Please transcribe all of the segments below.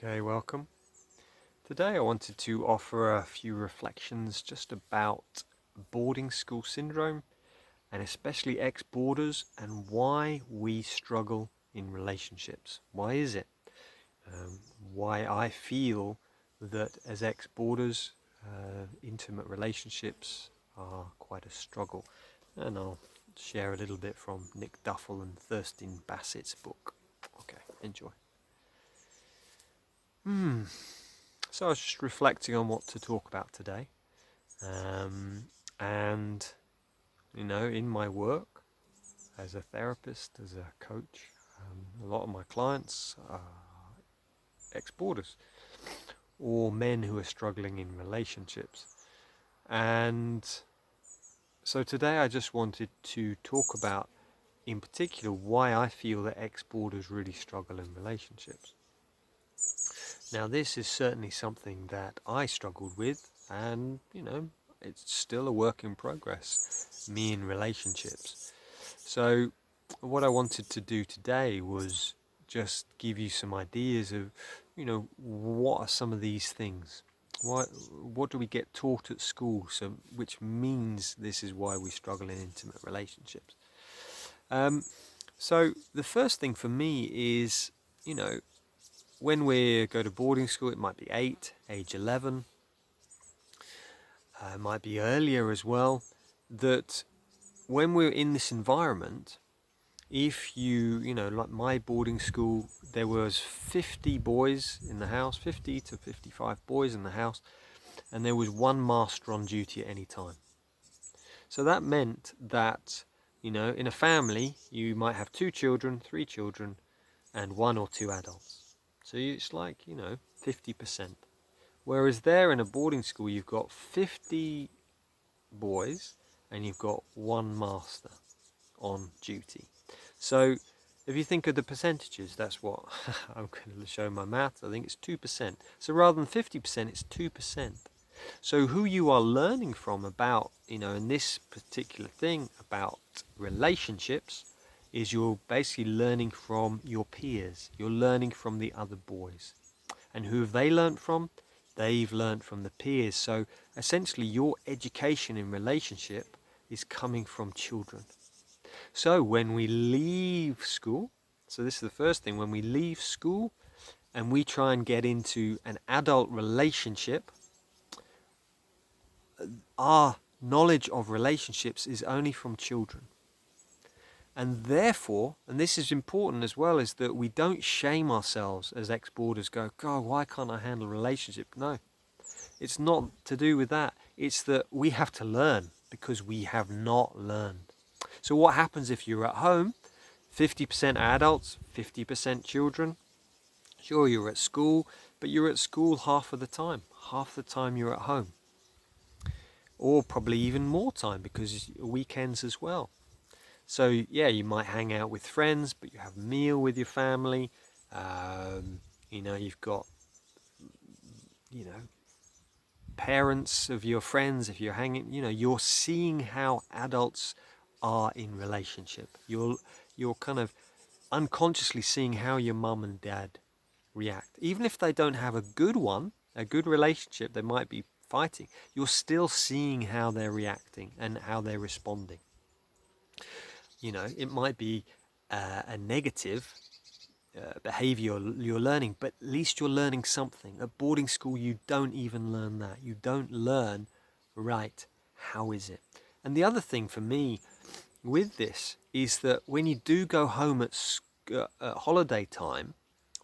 Okay, welcome. Today I wanted to offer a few reflections just about boarding school syndrome and especially ex-boarders and why we struggle in relationships. Why is it? Why I feel that as ex-boarders, intimate relationships are quite a struggle. And I'll share a little bit from Nick Duffell and Thurston Bassett's book. Okay, enjoy. So I was just reflecting on what to talk about today. And, in my work as a therapist, as a coach, a lot of my clients are ex-boarders or men who are struggling in relationships. And so today I just wanted to talk about, in particular, why I feel that ex-boarders really struggle in relationships. Now, this is certainly something that I struggled with, and, it's still a work in progress, me in relationships. So, what I wanted to do today was just give you some ideas of, what are some of these things? What do we get taught at school? So, which means this is why we struggle in intimate relationships. So, the first thing for me is, when we go to boarding school, it might be 8, age 11, might be earlier as well, that when we're in this environment, if like my boarding school, there was 50 boys in the house, 50 to 55 boys in the house, and there was one master on duty at any time. So that meant that, in a family, you might have 2 children, 3 children, and 1 or 2 adults. So it's like, 50%. Whereas there in a boarding school, you've got 50 boys and you've got 1 master on duty. So if you think of the percentages, that's what I'm going to show my maths. I think it's 2%. So rather than 50%, it's 2%. So who you are learning from about, in this particular thing about relationships, is you're basically learning from your peers. You're learning from the other boys. And who have they learned from? They've learned from the peers. So essentially your education in relationship is coming from children. So when we leave school, so this is the first thing, when we leave school and we try and get into an adult relationship, our knowledge of relationships is only from children. And therefore, and this is important as well, is that we don't shame ourselves as ex-boarders, go, God, why can't I handle a relationship? No, it's not to do with that. It's that we have to learn because we have not learned. So what happens if you're at home, 50% adults, 50% children? Sure, you're at school, but you're at school half of the time. Half the time you're at home. Or probably even more time because weekends as well. So yeah, you might hang out with friends, but you have a meal with your family. You've got, parents of your friends. If you're hanging, you're seeing how adults are in relationship. You're kind of unconsciously seeing how your mum and dad react. Even if they don't have a good one, a good relationship, they might be fighting. You're still seeing how they're reacting and how they're responding. It might be a negative behavior you're learning, but at least you're learning something. At boarding school, you don't even learn that. You don't learn, right, how is it? And the other thing for me with this is that when you do go home at holiday time,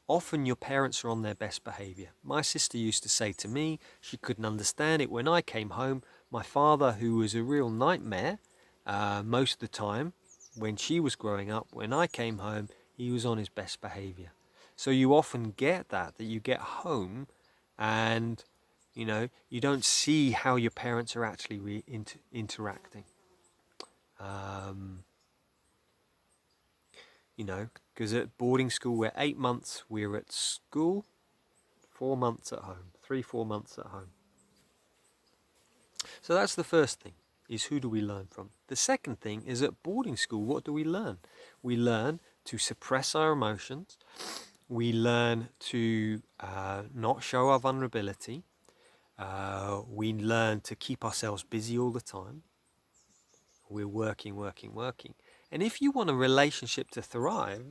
often your parents are on their best behavior. My sister used to say to me, she couldn't understand it. When I came home, my father, who was a real nightmare most of the time, when she was growing up, when I came home, he was on his best behavior. So you often get that you get home and, you don't see how your parents are actually interacting. Because at boarding school, we're 8 months, we're at school, 4 months at home, 3-4 months at home. So that's the first thing, is who do we learn from? The second thing is at boarding school, what do we learn? We learn to suppress our emotions. we learn to not show our vulnerability. We learn to keep ourselves busy all the time. We're working, working, working. And if you want a relationship to thrive,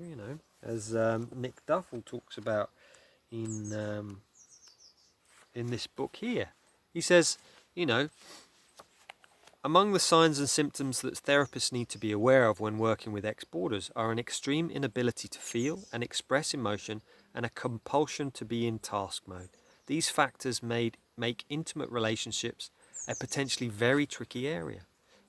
as Nick Duffell talks about in this book here, he says, among the signs and symptoms that therapists need to be aware of when working with ex-boarders are an extreme inability to feel and express emotion and a compulsion to be in task mode. These factors make intimate relationships a potentially very tricky area.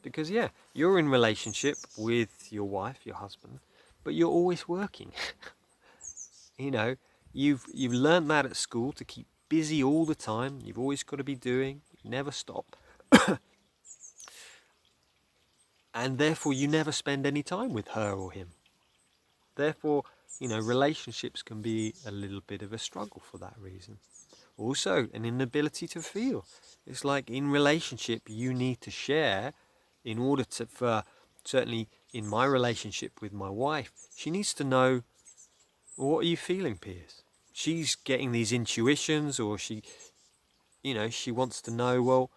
Because, you're in relationship with your wife, your husband, but you're always working. You've learned that at school, to keep busy all the time. You've always got to be doing, you never stop. And therefore you never spend any time with her or him. Therefore, relationships can be a little bit of a struggle for that reason. Also, an inability to feel. It's like in relationship, you need to share in order for certainly in my relationship with my wife, she needs to know, what are you feeling, Piers? She's getting these intuitions, or she wants to know, well,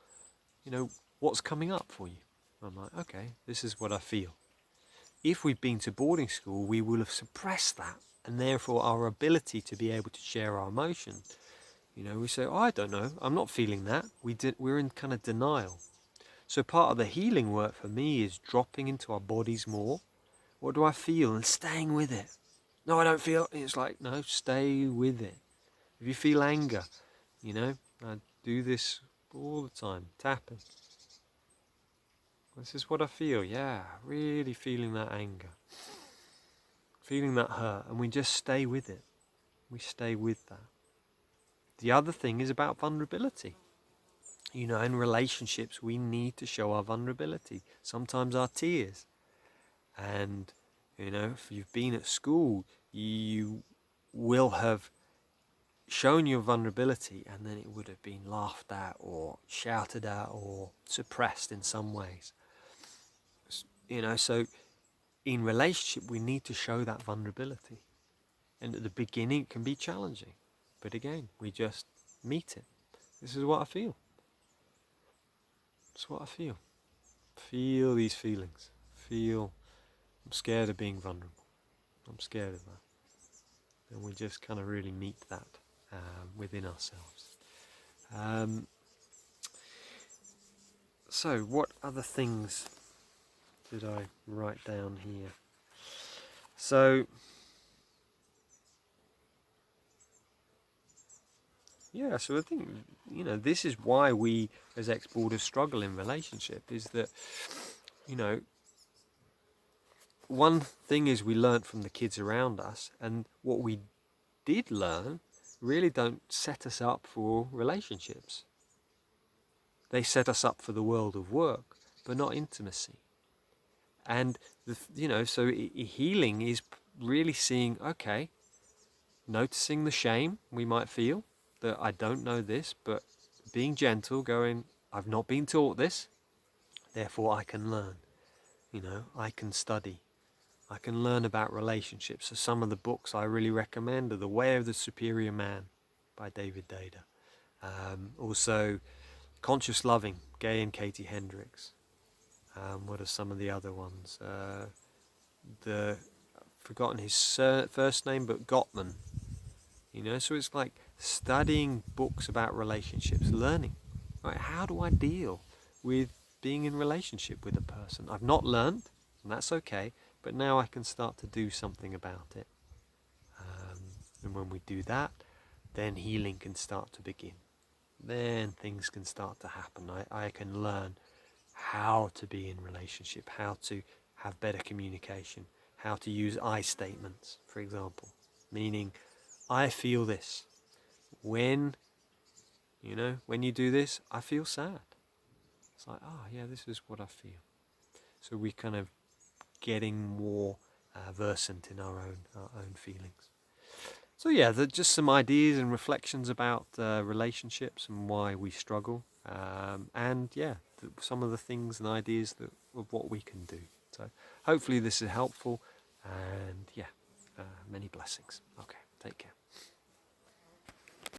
what's coming up for you? I'm like, okay, this is what I feel. If we've been to boarding school, we will have suppressed that, and therefore our ability to be able to share our emotion. We say, oh, I don't know, I'm not feeling that. We're in kind of denial. So part of the healing work for me is dropping into our bodies more. What do I feel? And staying with it. No, I don't feel. It's like, no, stay with it. If you feel anger, I do this all the time, tapping. This is what I feel, really feeling that anger. Feeling that hurt, and we just stay with it. We stay with that. The other thing is about vulnerability. In relationships, we need to show our vulnerability. Sometimes our tears. And, if you've been at school, you will have shown your vulnerability, and then it would have been laughed at or shouted at or suppressed in some ways. So in relationship, we need to show that vulnerability. And at the beginning, it can be challenging. But again, we just meet it. This is what I feel. It's what I feel. Feel these feelings. I'm scared of being vulnerable. I'm scared of that. And we just kind of really meet that within ourselves. So what other things did I write down here? So I think, this is why we as ex-boarders struggle in relationship, is that, one thing is we learnt from the kids around us, and what we did learn really don't set us up for relationships. They set us up for the world of work, but not intimacy. And, so healing is really seeing, okay, noticing the shame we might feel, that I don't know this, but being gentle, going, I've not been taught this, therefore I can learn. I can study. I can learn about relationships. So some of the books I really recommend are The Way of the Superior Man by David Dada. Also, Conscious Loving, Gay and Katie Hendricks. What are some of the other ones? I've forgotten his first name, but Gottman. So it's like studying books about relationships, learning. Right, how do I deal with being in relationship with a person? I've not learned, and that's okay, but now I can start to do something about it. And when we do that, then healing can start to begin. Then things can start to happen. I can learn how to be in relationship, how to have better communication, how to use I statements, for example, meaning I feel this. When you do this, I feel sad. It's like, this is what I feel. So we kind of getting more versant in our own feelings. So just some ideas and reflections about relationships and why we struggle, and some of the things and ideas of what we can do. So hopefully this is helpful, and many blessings. Okay. Take care.